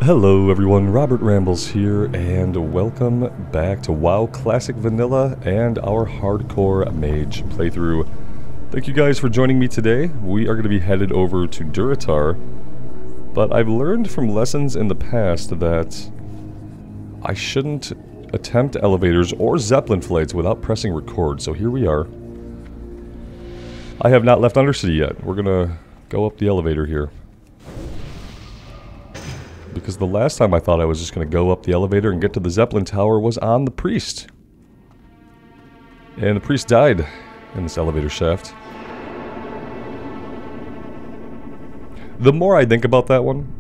Hello everyone, Robert Rambles here, and welcome back to WoW Classic Vanilla and our Hardcore Mage playthrough. Thank you guys for joining me today. We are going to be headed over to Durotar, but I've learned from lessons in the past that I shouldn't attempt elevators or Zeppelin flights without pressing record, so here we are. I have not left Undercity yet. We're going to go up the elevator here. Because the last time I thought I was just going to go up the elevator and get to the Zeppelin Tower was on the priest. And the priest died in this elevator shaft. The more I think about that one,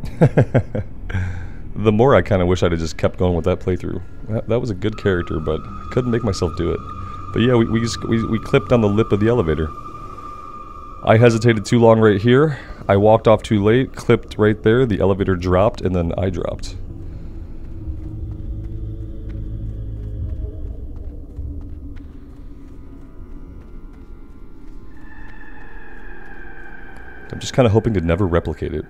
the more I kind of wish I'd have just kept going with that playthrough. That was a good character, but I couldn't make myself do it. But yeah, we clipped on the lip of the elevator. I hesitated too long right here. I walked off too late, clipped right there, the elevator dropped, and then I dropped. I'm just kind of hoping to never replicate it.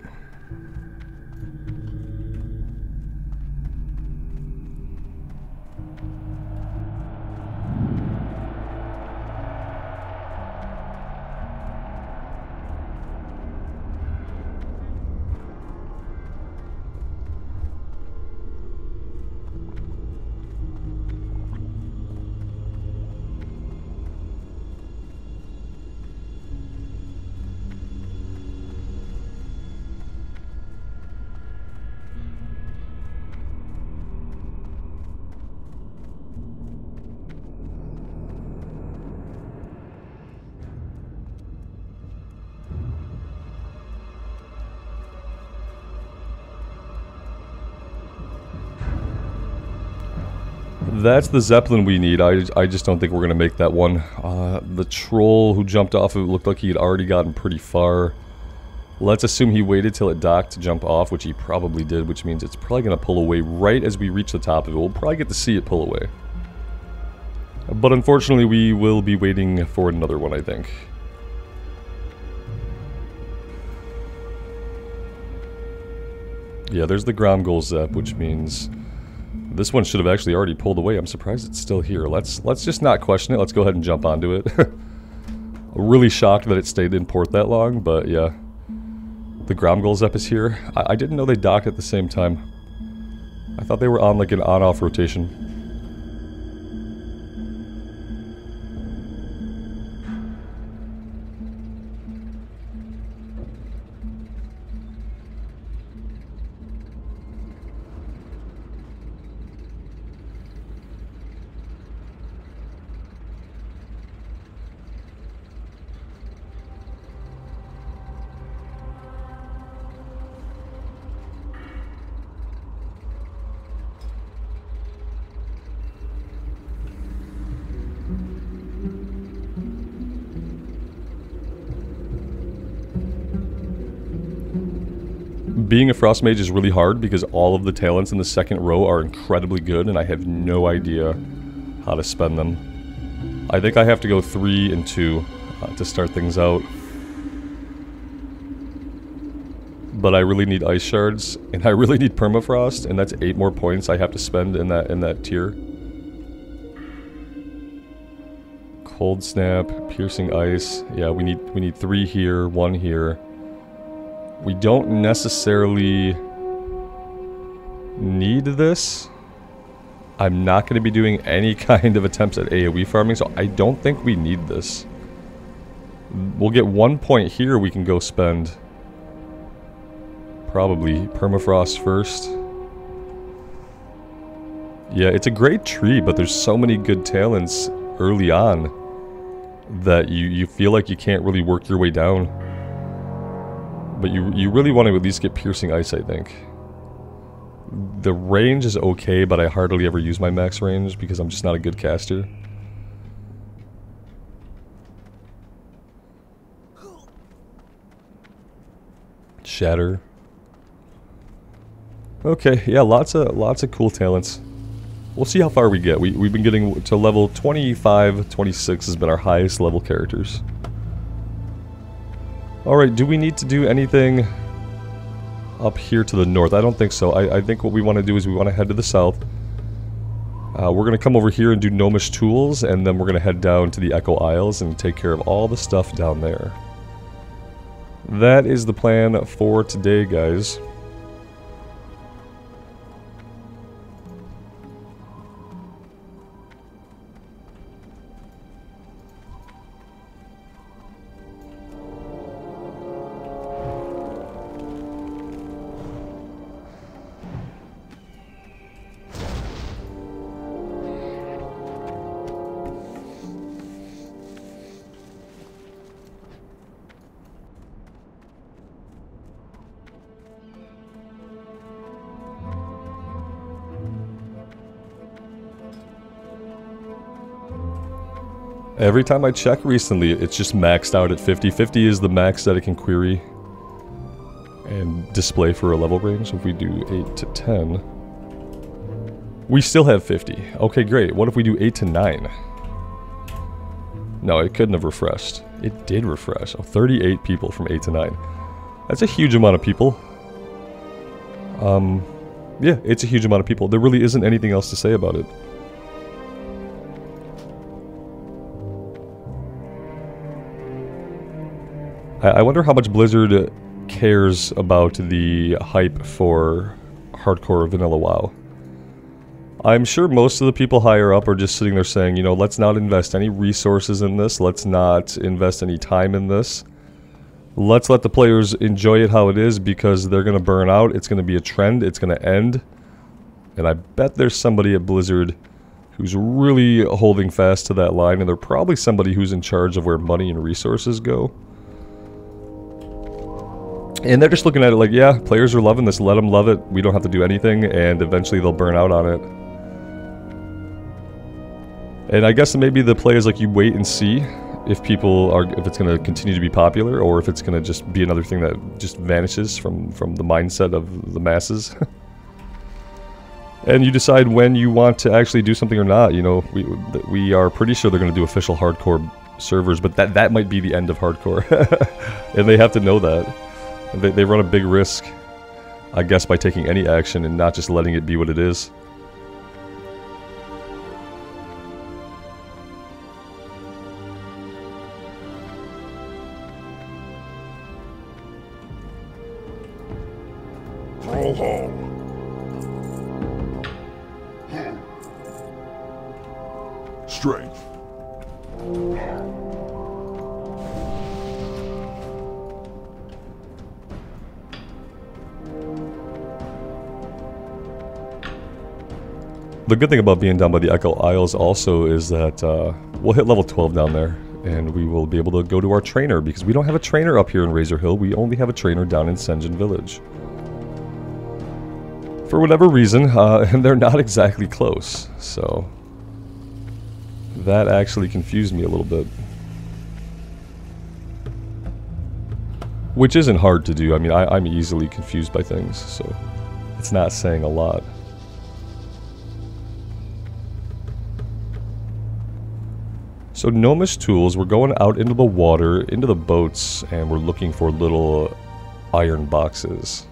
That's the Zeppelin we need. I just don't think we're going to make that one. The troll who jumped off of it looked like he had already gotten pretty far. Let's assume he waited till it docked to jump off, which he probably did, which means it's probably going to pull away right as we reach the top of it. We'll probably get to see it pull away. But unfortunately, we will be waiting for another one, I think. Yeah, there's the Gromgol Zep, which means this one should have actually already pulled away. I'm surprised it's still here. Let's just not question it. Let's go ahead and jump onto it. Really shocked that it stayed in port that long, but yeah. The Gromgol Zep is here. I didn't know they docked at the same time. I thought they were on like an on-off rotation. Being a Frost Mage is really hard because all of the talents in the second row are incredibly good and I have no idea how to spend them. I think I have to go 3 and 2 to start things out. But I really need Ice Shards and I really need Permafrost, and that's 8 more points I have to spend in that tier. Cold Snap, Piercing Ice. Yeah, we need 3 here, 1 here. We don't necessarily need this. I'm not going to be doing any kind of attempts at AoE farming, so I don't think we need this. We'll get 1 point here we can go spend. Probably Permafrost first. Yeah, it's a great tree, but there's so many good talents early on that you feel like you can't really work your way down. But you really want to at least get Piercing Ice, I think. The range is okay, but I hardly ever use my max range because I'm just not a good caster. Shatter. Okay, yeah, lots of cool talents. We'll see how far we get. We've been getting to level 25, 26 has been our highest level characters. Alright, do we need to do anything up here to the north? I don't think so. I think what we want to do is we want to head to the south. We're going to come over here and do Gnomish Tools, and then we're going to head down to the Echo Isles and take care of all the stuff down there. That is the plan for today, guys. Every time I check recently, it's just maxed out at 50. 50 is the max that it can query and display for a level range. So if we do 8 to 10, we still have 50. Okay, great. What if we do 8 to 9? No, it couldn't have refreshed. It did refresh. Oh, 38 people from 8 to 9. That's a huge amount of people. Yeah, it's a huge amount of people. There really isn't anything else to say about it. I wonder how much Blizzard cares about the hype for hardcore vanilla WoW. I'm sure most of the people higher up are just sitting there saying, you know, let's not invest any resources in this, let's not invest any time in this. Let's let the players enjoy it how it is, because they're going to burn out, it's going to be a trend, it's going to end. And I bet there's somebody at Blizzard who's really holding fast to that line, and they're probably somebody who's in charge of where money and resources go. And they're just looking at it like, yeah, players are loving this, let them love it, we don't have to do anything, and eventually they'll burn out on it. And I guess maybe the play is like, you wait and see if it's going to continue to be popular, or if it's going to just be another thing that just vanishes from the mindset of the masses. And you decide when you want to actually do something or not. You know, we are pretty sure they're going to do official hardcore servers, but that might be the end of hardcore. And they have to know that. They run a big risk, I guess, by taking any action and not just letting it be what it is. Roll home. Strength. The good thing about being down by the Echo Isles also is that we'll hit level 12 down there, and we will be able to go to our trainer, because we don't have a trainer up here in Razor Hill, we only have a trainer down in Sen'jin Village. For whatever reason, and they're not exactly close, so that actually confused me a little bit. Which isn't hard to do. I mean, I'm easily confused by things, so it's not saying a lot. So Gnomish Tools, we're going out into the water, into the boats, and we're looking for little iron boxes.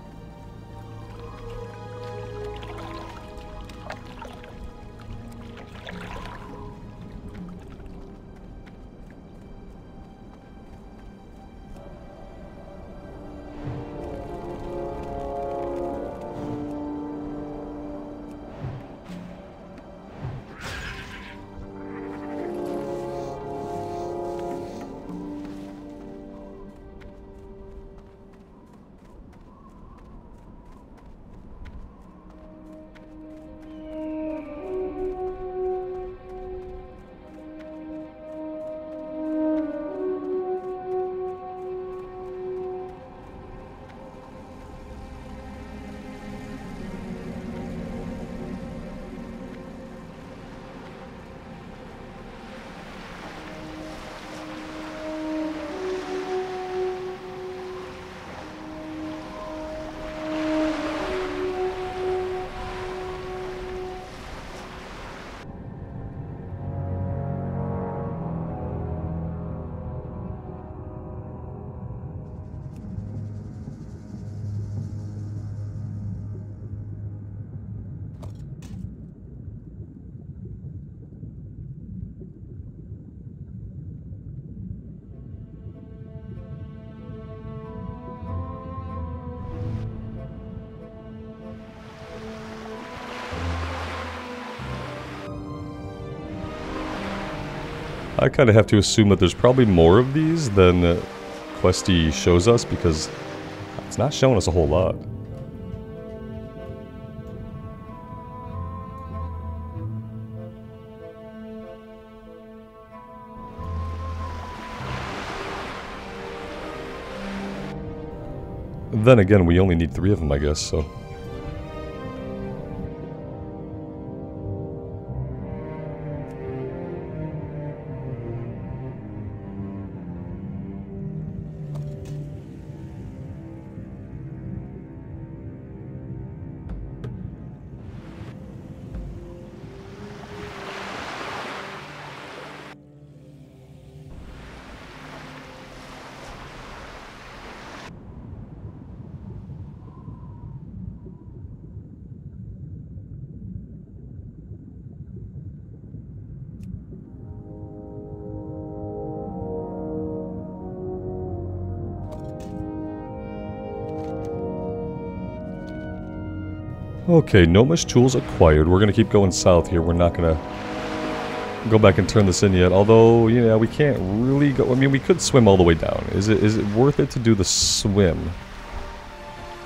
I kind of have to assume that there's probably more of these than Questy shows us, because it's not showing us a whole lot. Then again, we only need 3 of them, I guess, so... Okay, no much tools acquired. We're gonna keep going south here. We're not gonna go back and turn this in yet. Although, yeah, we can't really go... I mean, we could swim all the way down. Is it worth it to do the swim?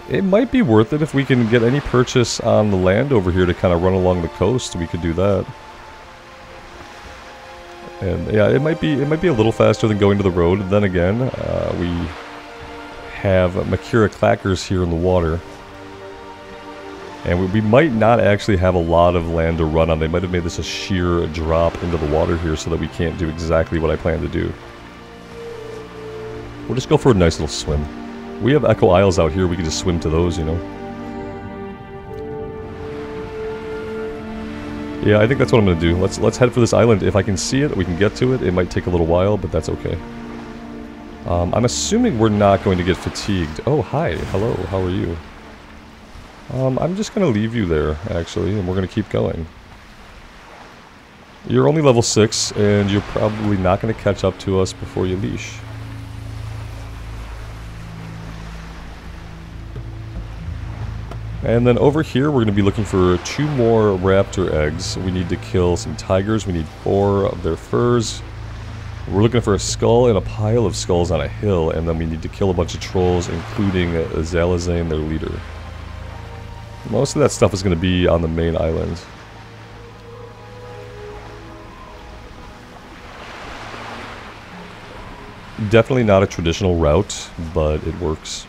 It might be worth it if we can get any purchase on the land over here to kind of run along the coast. We could do that. And yeah, it might be a little faster than going to the road. Then again, we have Makira clackers here in the water. And we might not actually have a lot of land to run on. They might have made this a sheer drop into the water here so that we can't do exactly what I plan to do. We'll just go for a nice little swim. We have Echo Isles out here. We can just swim to those, you know. Yeah, I think that's what I'm going to do. Let's head for this island. If I can see it, we can get to it. It might take a little while, but that's okay. I'm assuming we're not going to get fatigued. Oh, hi. Hello. How are you? I'm just going to leave you there, actually, and we're going to keep going. You're only level 6, and you're probably not going to catch up to us before you leash. And then over here, we're going to be looking for 2 more raptor eggs. We need to kill some tigers. We need 4 of their furs. We're looking for a skull and a pile of skulls on a hill, and then we need to kill a bunch of trolls, including Zalazane, their leader. Most of that stuff is going to be on the main island. Definitely not a traditional route, but it works.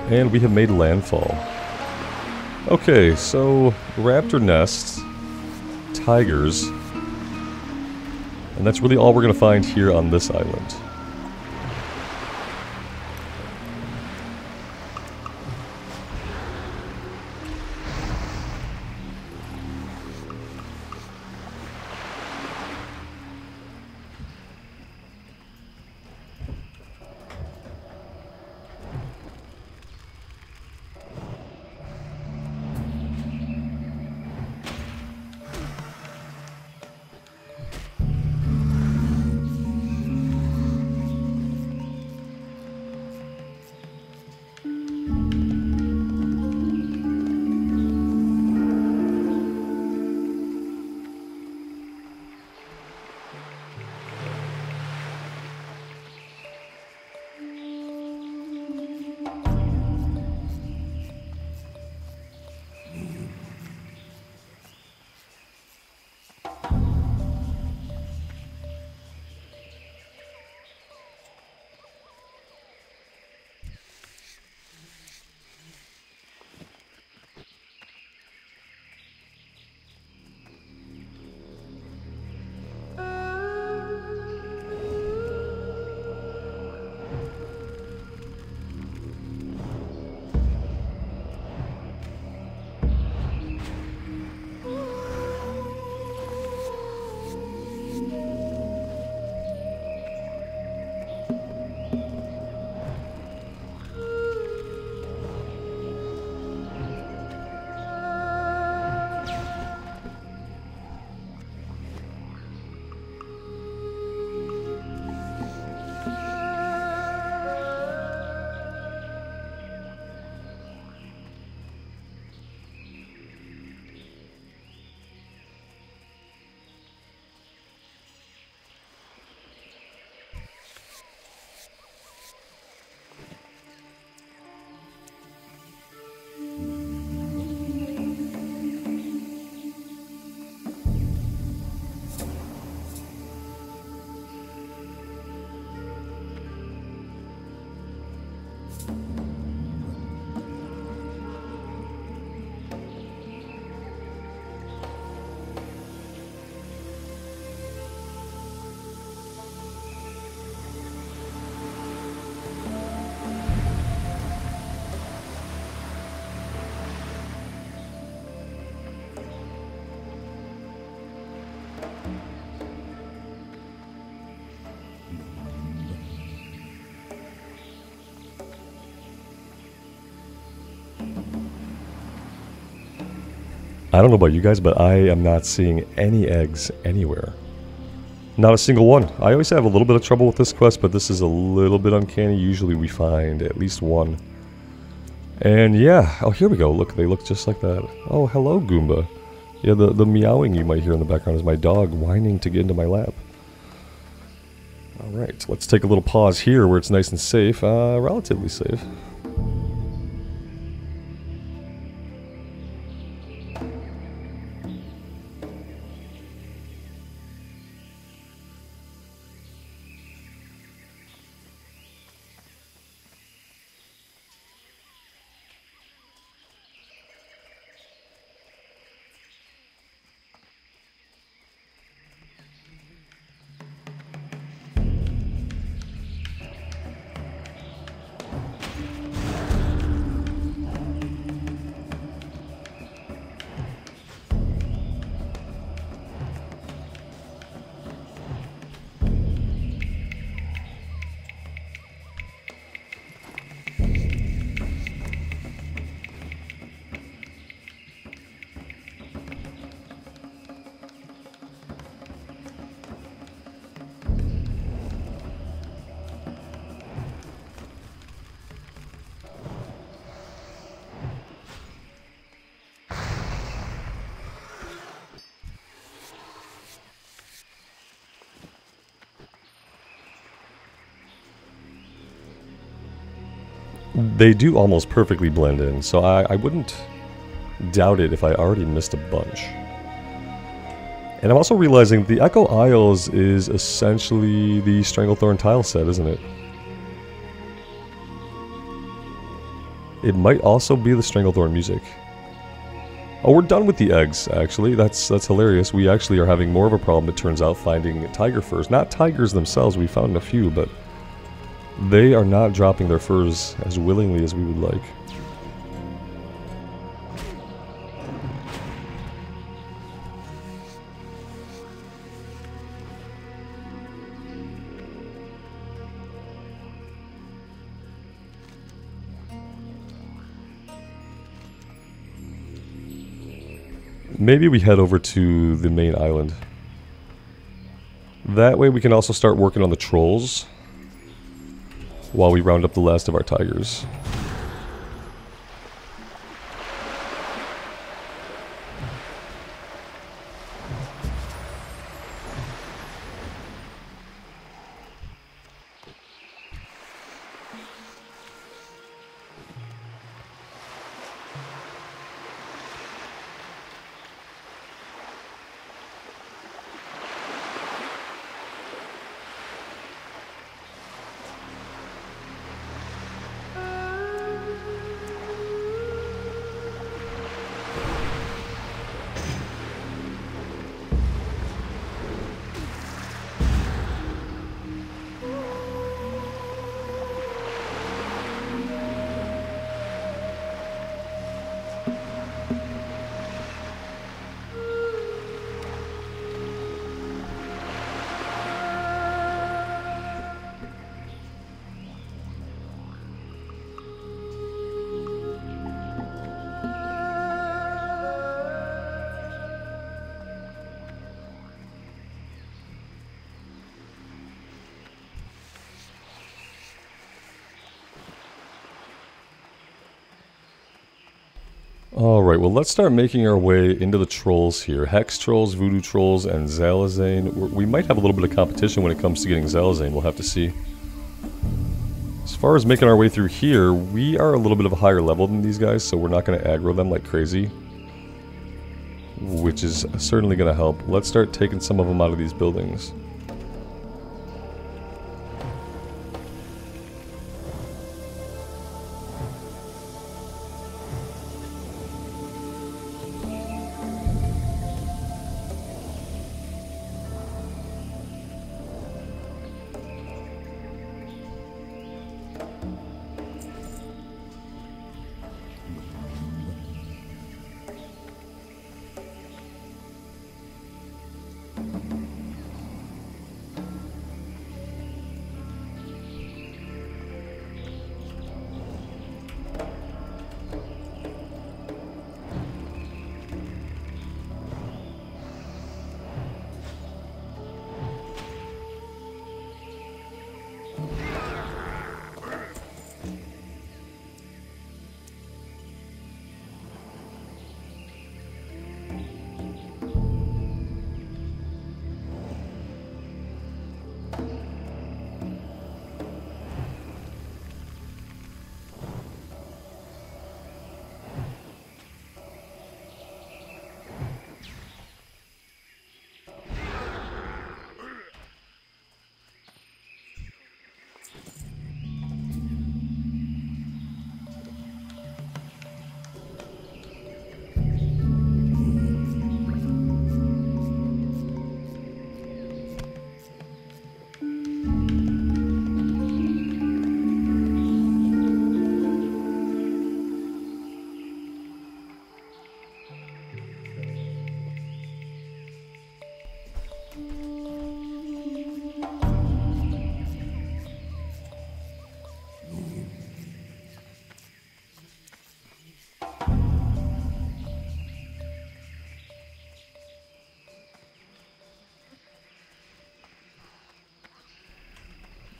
And we have made landfall. Okay, so raptor nests, tigers, and that's really all we're going to find here on this island. I don't know about you guys, but I am not seeing any eggs anywhere. Not a single one. I always have a little bit of trouble with this quest, but this is a little bit uncanny. Usually we find at least one. And yeah, oh, here we go. Look, they look just like that. Oh, hello, Goomba. Yeah, the meowing you might hear in the background is my dog whining to get into my lap. Alright, let's take a little pause here where it's nice and safe. Relatively safe. They do almost perfectly blend in, so I wouldn't doubt it if I already missed a bunch. And I'm also realizing the Echo Isles is essentially the Stranglethorn tile set, isn't it? It might also be the Stranglethorn music. Oh, we're done with the eggs, actually. That's hilarious. We actually are having more of a problem, it turns out, finding tiger furs. Not tigers themselves, we found a few, but they are not dropping their furs as willingly as we would like. Maybe we head over to the main island. That way we can also start working on the trolls while we round up the last of our tigers. Alright, well let's start making our way into the trolls here. Hex trolls, voodoo trolls, and Zalazane. We might have a little bit of competition when it comes to getting Zalazane, we'll have to see. As far as making our way through here, we are a little bit of a higher level than these guys, so we're not going to aggro them like crazy. Which is certainly going to help. Let's start taking some of them out of these buildings.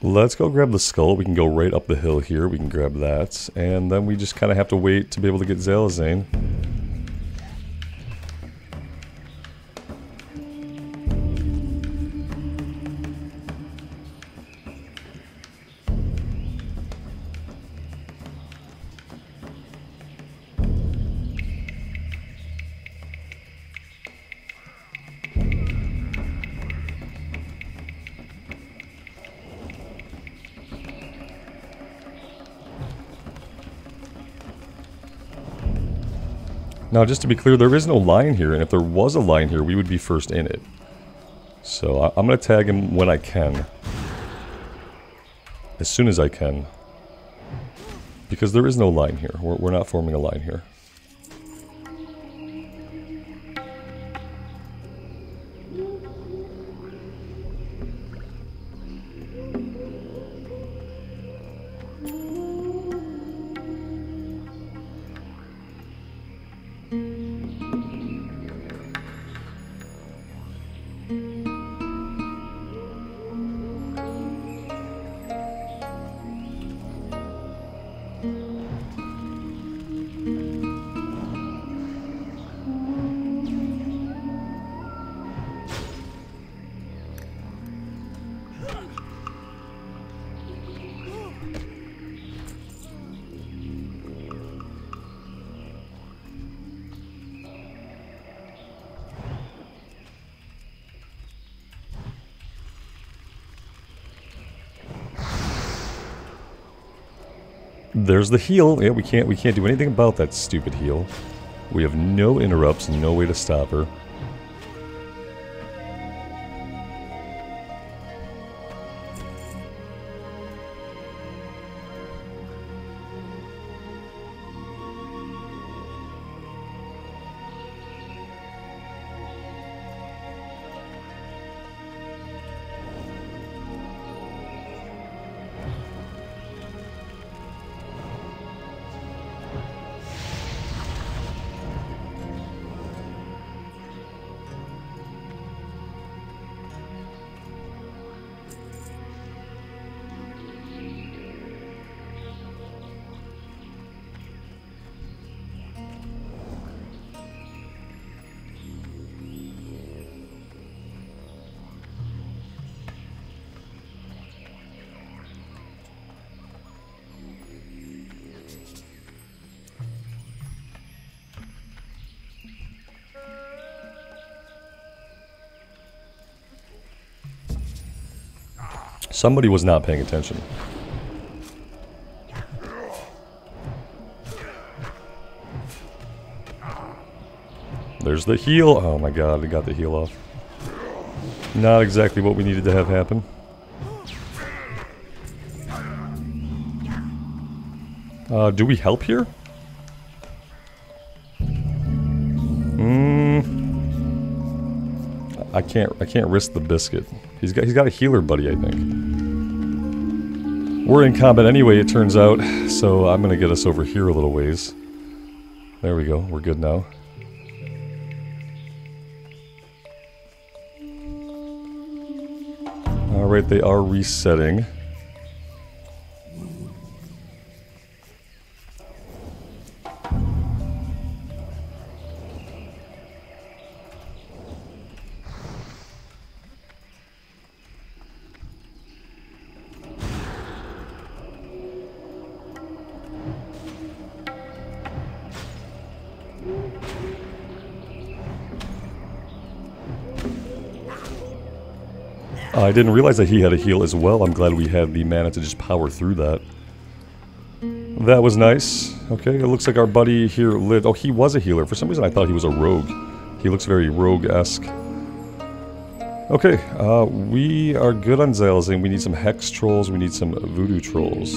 Let's go grab the skull. We can go right up the hill here. We can grab that. And then we just kind of have to wait to be able to get Zalazane. Now, just to be clear, there is no line here, and if there was a line here, we would be first in it. So I'm going to tag him when I can. As soon as I can. Because there is no line here. We're not forming a line here. There's the heal. Yeah, we can't do anything about that stupid heal. We have no interrupts, no way to stop her. Somebody was not paying attention. There's the heal. Oh my god, we got the heal off. Not exactly what we needed to have happen. Do we help here? I can't risk the biscuit. He's got a healer buddy, I think. We're in combat anyway, it turns out, so I'm gonna get us over here a little ways. There we go, we're good now. Alright, they are resetting. I didn't realize that he had a heal as well. I'm glad we had the mana to just power through that. That was nice. Okay, it looks like our buddy here lived... Oh, he was a healer. For some reason I thought he was a rogue. He looks very rogue-esque. Okay, we are good on Zalazane. We need some Hex Trolls. We need some Voodoo Trolls.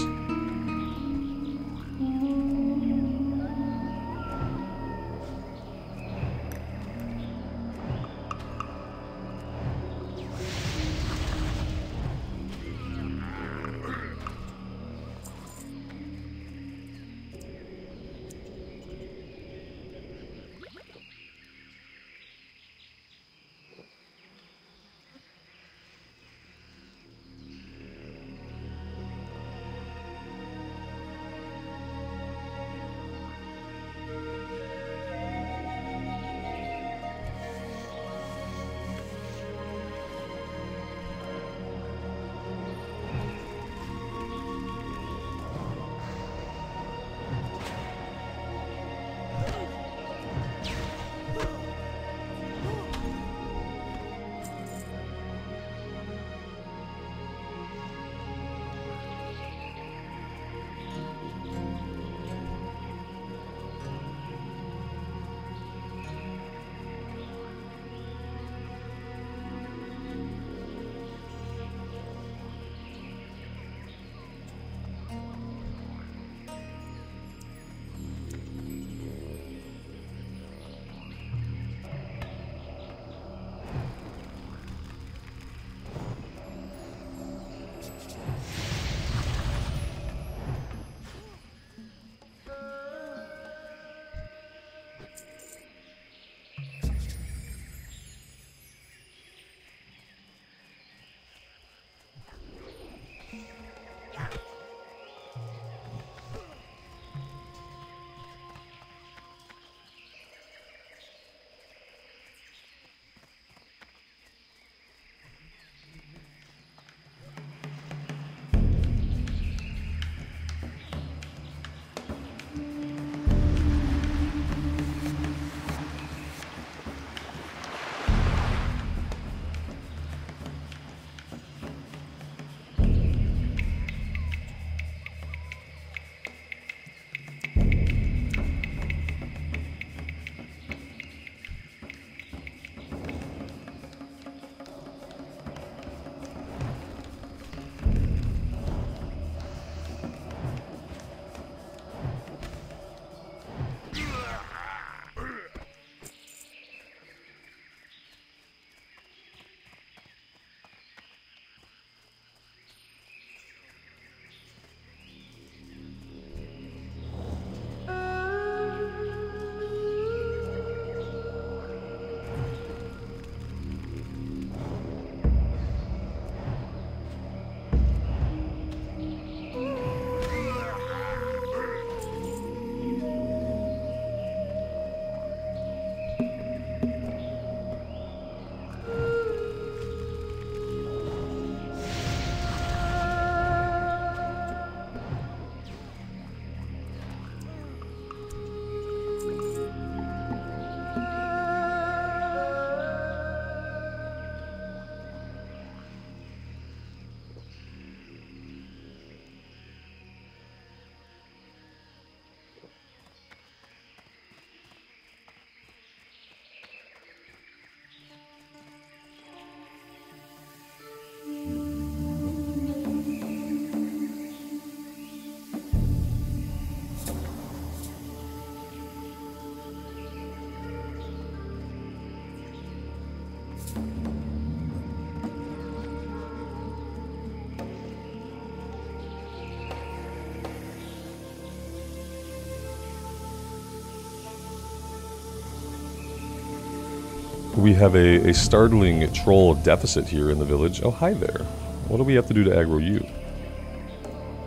We have a startling troll deficit here in the village. Oh, hi there. What do we have to do to aggro you?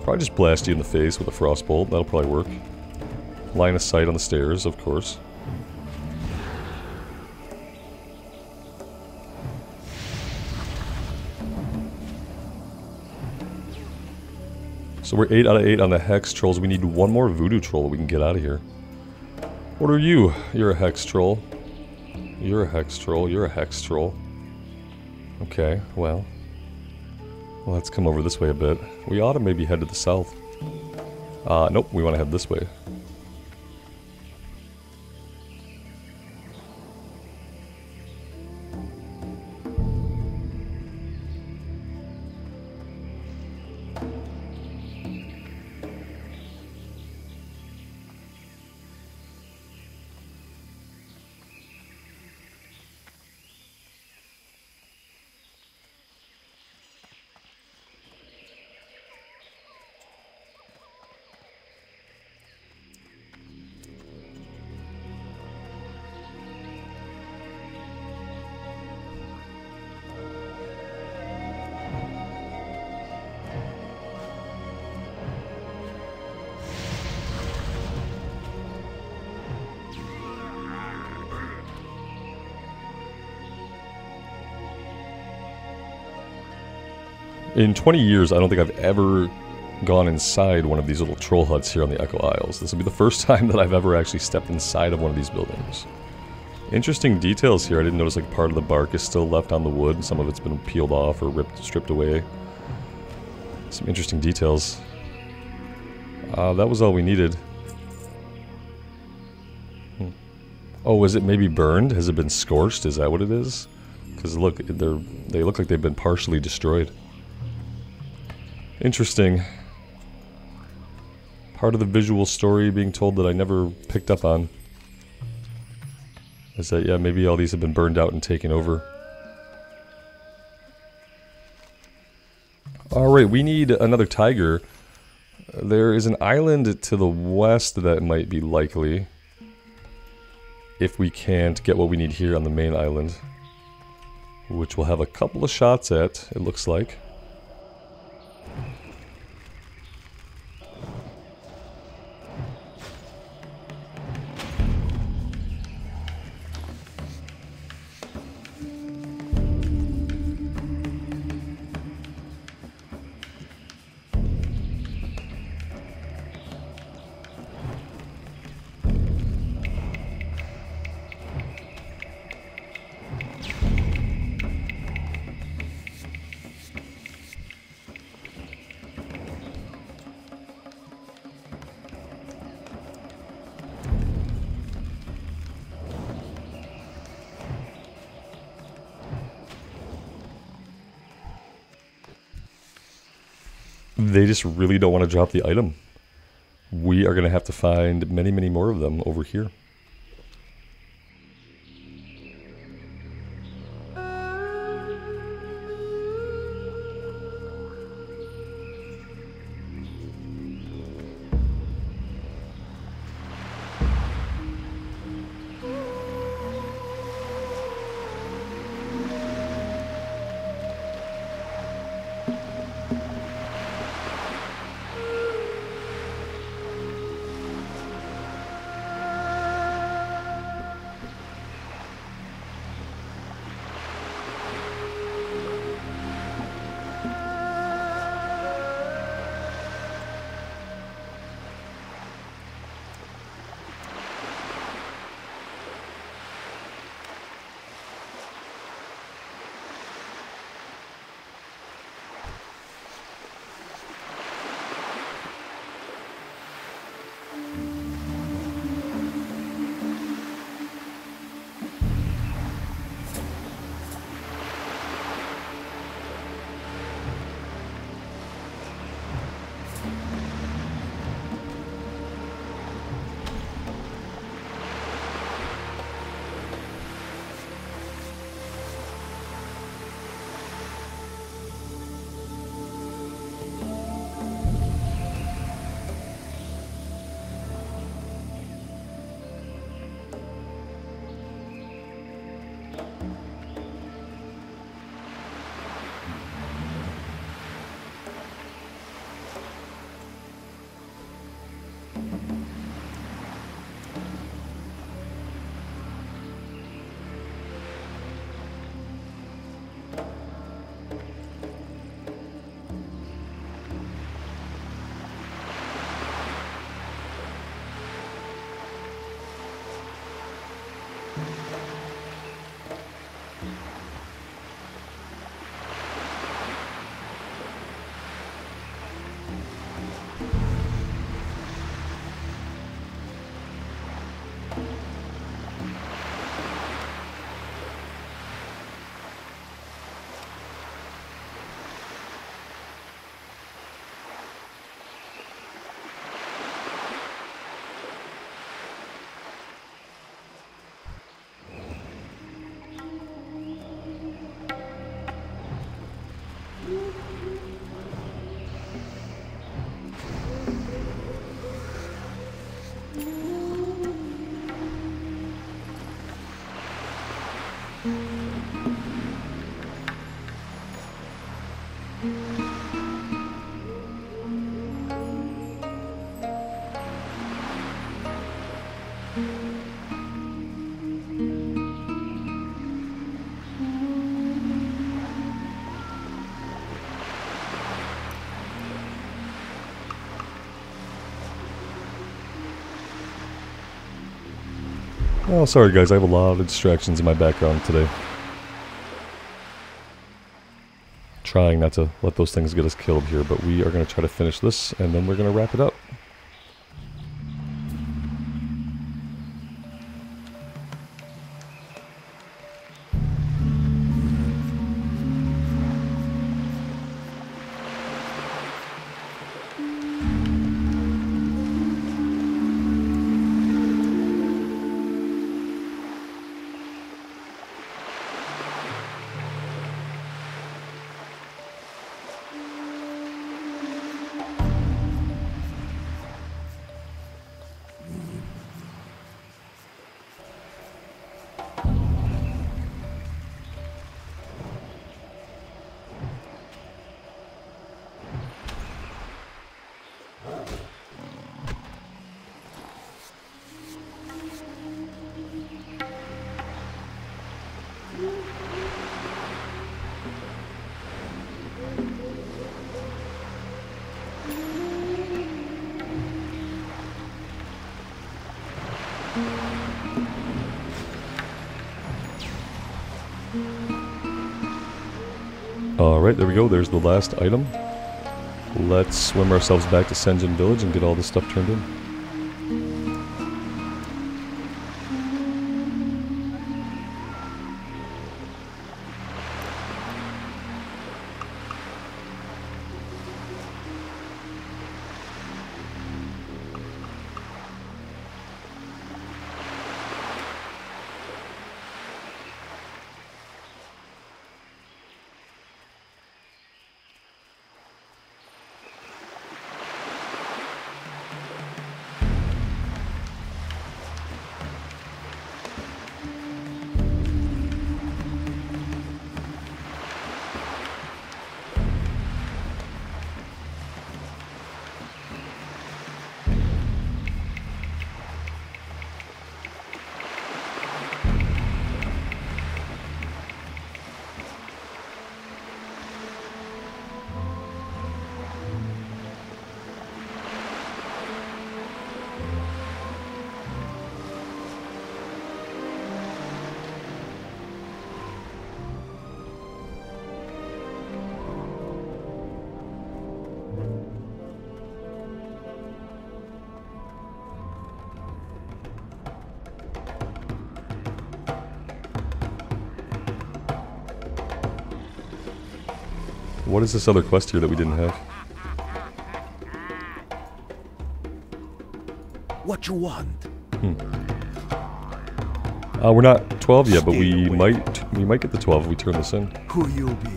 Probably just blast you in the face with a frostbolt. That'll probably work. Line of sight on the stairs, of course. So we're 8 out of 8 on the Hex Trolls. We need one more Voodoo Troll that we can get out of here. What are you? You're a Hex Troll. You're a Hex Troll. You're a Hex Troll. Okay, well, let's come over this way a bit. We ought to maybe head to the south. Nope, we want to head this way. In 20 years, I don't think I've ever gone inside one of these little troll huts here on the Echo Isles. This will be the first time that I've ever actually stepped inside of one of these buildings. Interesting details here. I didn't notice like part of the bark is still left on the wood. Some of it's been peeled off or stripped away. Some interesting details. That was all we needed. Oh, is it maybe burned? Has it been scorched? Is that what it is? Because look, they look like they've been partially destroyed. Interesting. Part of the visual story being told that I never picked up on is that, yeah, maybe all these have been burned out and taken over. Alright, we need another tiger. There is an island to the west that might be likely, if we can't get what we need here on the main island, which we'll have a couple of shots at, it looks like. They just really don't want to drop the item. We are going to have to find many, many more of them over here. Oh, sorry guys, I have a lot of distractions in my background today. Trying not to let those things get us killed here, but we are going to try to finish this, and then we're going to wrap it up. Alright, there we go. There's the last item. Let's swim ourselves back to Senjin Village and get all this stuff turned in. What is this other quest here that we didn't have? What you want? We're not 12 yet, but we might get the 12 if we turn this in. Who you be?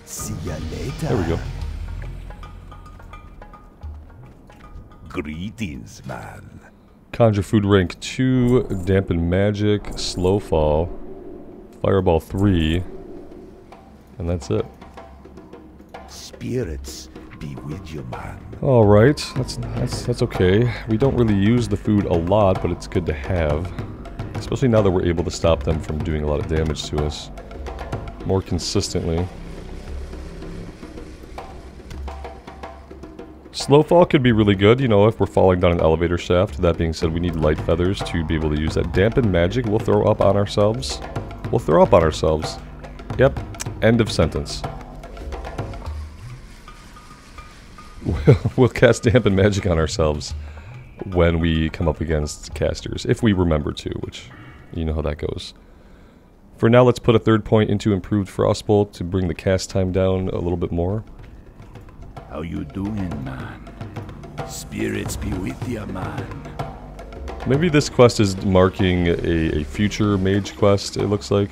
See ya later. There we go. Greetings, man. Conjure food rank 2, dampen magic, slow fall, fireball 3, and that's it. Spirits be with you, man. All right, that's okay. We don't really use the food a lot, but it's good to have, especially now that we're able to stop them from doing a lot of damage to us more consistently. Slow fall could be really good, you know, if we're falling down an elevator shaft. That being said, we need light feathers to be able to use that. Dampen magic, we'll throw up on ourselves. We'll throw up on ourselves. Yep, end of sentence. We'll cast dampen magic on ourselves when we come up against casters, if we remember to, which you know how that goes. For now, let's put a third point into improved frostbolt to bring the cast time down a little bit more. How you doing, man? Spirits be with you, man. Maybe this quest is marking a future mage quest, it looks like.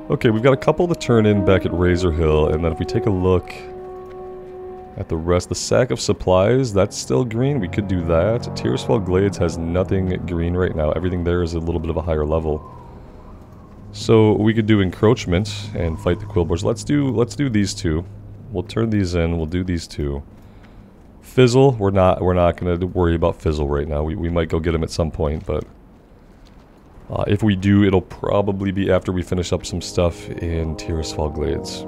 Okay, we've got a couple to turn in back at Razor Hill, and then if we take a look at the rest, the sack of supplies, that's still green, we could do that. Tearsfall Glades has nothing green right now, everything there is a little bit of a higher level. So we could do encroachment and fight the Quillboars. Let's do these two. We'll turn these in, we'll do these two. Fizzle, we're not gonna worry about Fizzle right now. We might go get him at some point, but if we do, it'll probably be after we finish up some stuff in Tearsfall Glades.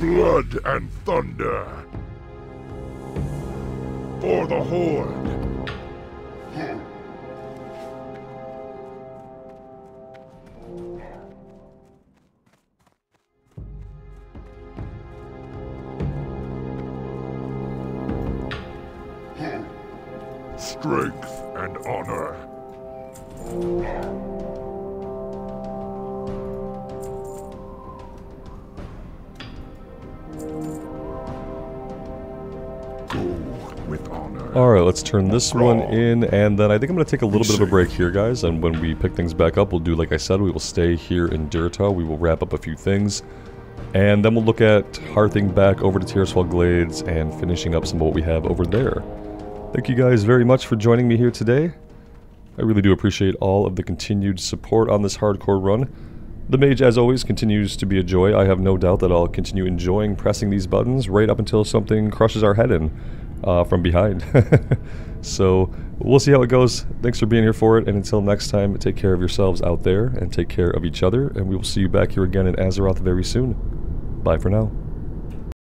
Blood and thunder. For the Horde. Strength and honor. Alright, let's turn this one in, and then I think I'm going to take a little bit of a break here, guys, and when we pick things back up, we'll do like I said, we will stay here in Durtau, we will wrap up a few things, and then we'll look at hearthing back over to Tearsfall Glades and finishing up some of what we have over there. Thank you guys very much for joining me here today. I really do appreciate all of the continued support on this hardcore run. The Mage, as always, continues to be a joy. I have no doubt that I'll continue enjoying pressing these buttons right up until something crushes our head in from behind. So, we'll see how it goes. Thanks for being here for it, and until next time, take care of yourselves out there, and take care of each other, and we will see you back here again in Azeroth very soon. Bye for now.